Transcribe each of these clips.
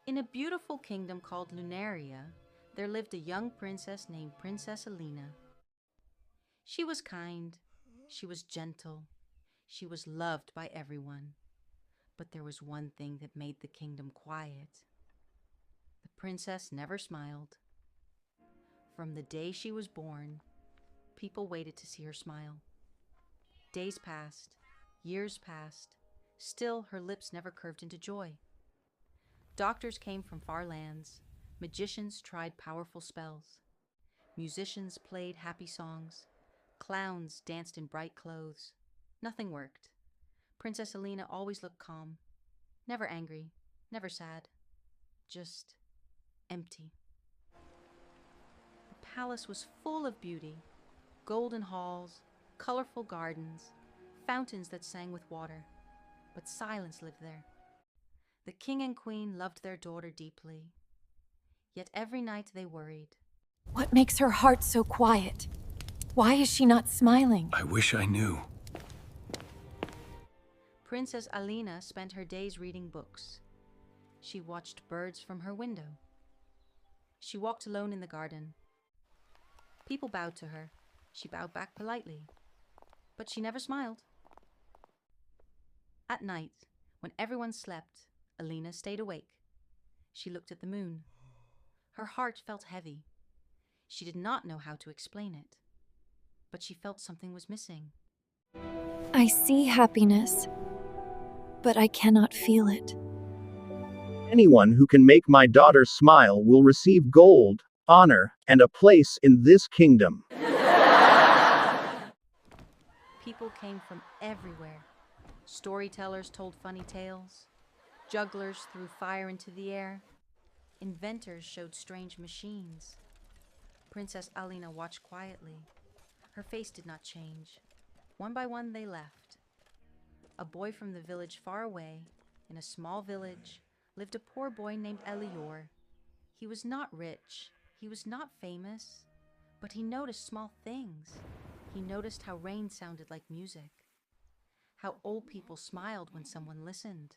In a beautiful kingdom called Lunaria, there lived a young princess named Princess Alina. She was kind, she was gentle, she was loved by everyone. But there was one thing that made the kingdom quiet. The princess never smiled. From the day she was born, people waited to see her smile. Days passed, years passed, still her lips never curved into joy. Doctors came from far lands, magicians tried powerful spells, musicians played happy songs, clowns danced in bright clothes. Nothing worked. Princess Alina always looked calm, never angry, never sad, just empty. The palace was full of beauty, golden halls, colorful gardens, fountains that sang with water, but silence lived there. The king and queen loved their daughter deeply, yet every night they worried. What makes her heart so quiet? Why is she not smiling? I wish I knew. Princess Alina spent her days reading books. She watched birds from her window. She walked alone in the garden. People bowed to her. She bowed back politely, but she never smiled. At night, when everyone slept, Alina stayed awake. She looked at the moon. Her heart felt heavy. She did not know how to explain it, but she felt something was missing. I see happiness, but I cannot feel it. Anyone who can make my daughter smile will receive gold, honor, and a place in this kingdom. People came from everywhere. Storytellers told funny tales. Jugglers threw fire into the air. Inventors showed strange machines. Princess Alina watched quietly. Her face did not change. One by one they left. A boy from the village far away, in a small village, lived a poor boy named Elior. He was not rich, he was not famous, but he noticed small things. He noticed how rain sounded like music, how old people smiled when someone listened,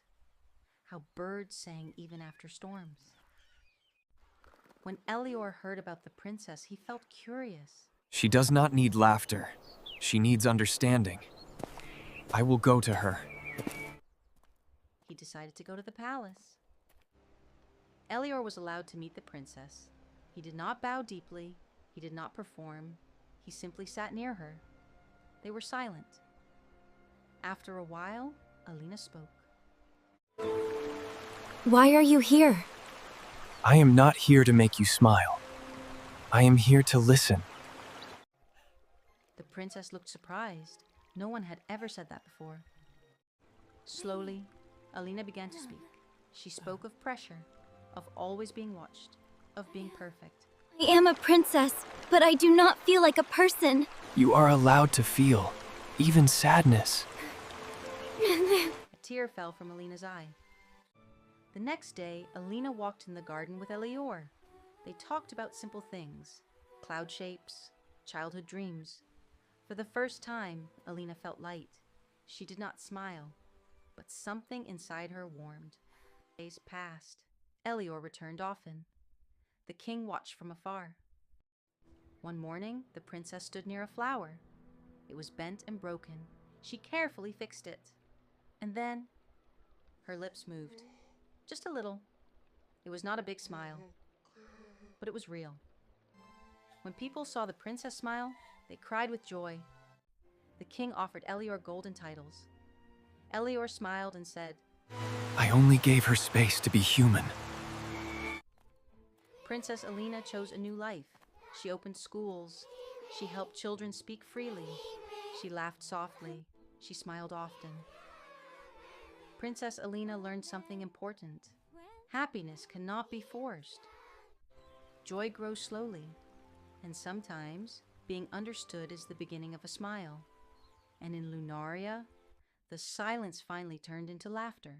how birds sang even after storms. When Elior heard about the princess, he felt curious. She does not need laughter. She needs understanding. I will go to her. He decided to go to the palace. Elior was allowed to meet the princess. He did not bow deeply. He did not perform. He simply sat near her. They were silent. After a while, Alina spoke. Why are you here? I am not here to make you smile. I am here to listen. The princess looked surprised. No one had ever said that before. Slowly, Alina began to speak. She spoke of pressure, of always being watched, of being perfect. I am a princess, but I do not feel like a person. You are allowed to feel, even sadness. A tear fell from Alina's eye. The next day, Alina walked in the garden with Elior. They talked about simple things, cloud shapes, childhood dreams. For the first time, Alina felt light. She did not smile, but something inside her warmed. Days passed. Elior returned often. The king watched from afar. One morning, the princess stood near a flower. It was bent and broken. She carefully fixed it. And then, her lips moved. Just a little. It was not a big smile, but it was real. When people saw the princess smile, they cried with joy. The king offered Elior golden titles. Elior smiled and said, I only gave her space to be human. Princess Alina chose a new life. She opened schools. She helped children speak freely. She laughed softly. She smiled often. Princess Alina learned something important. Happiness cannot be forced. Joy grows slowly, and sometimes being understood is the beginning of a smile. And in Lunaria, the silence finally turned into laughter.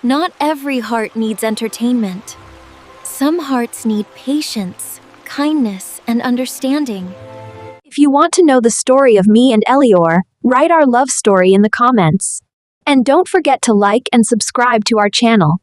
Not every heart needs entertainment. Some hearts need patience, kindness, and understanding. If you want to know the story of me and Elior, write our love story in the comments. And don't forget to like and subscribe to our channel.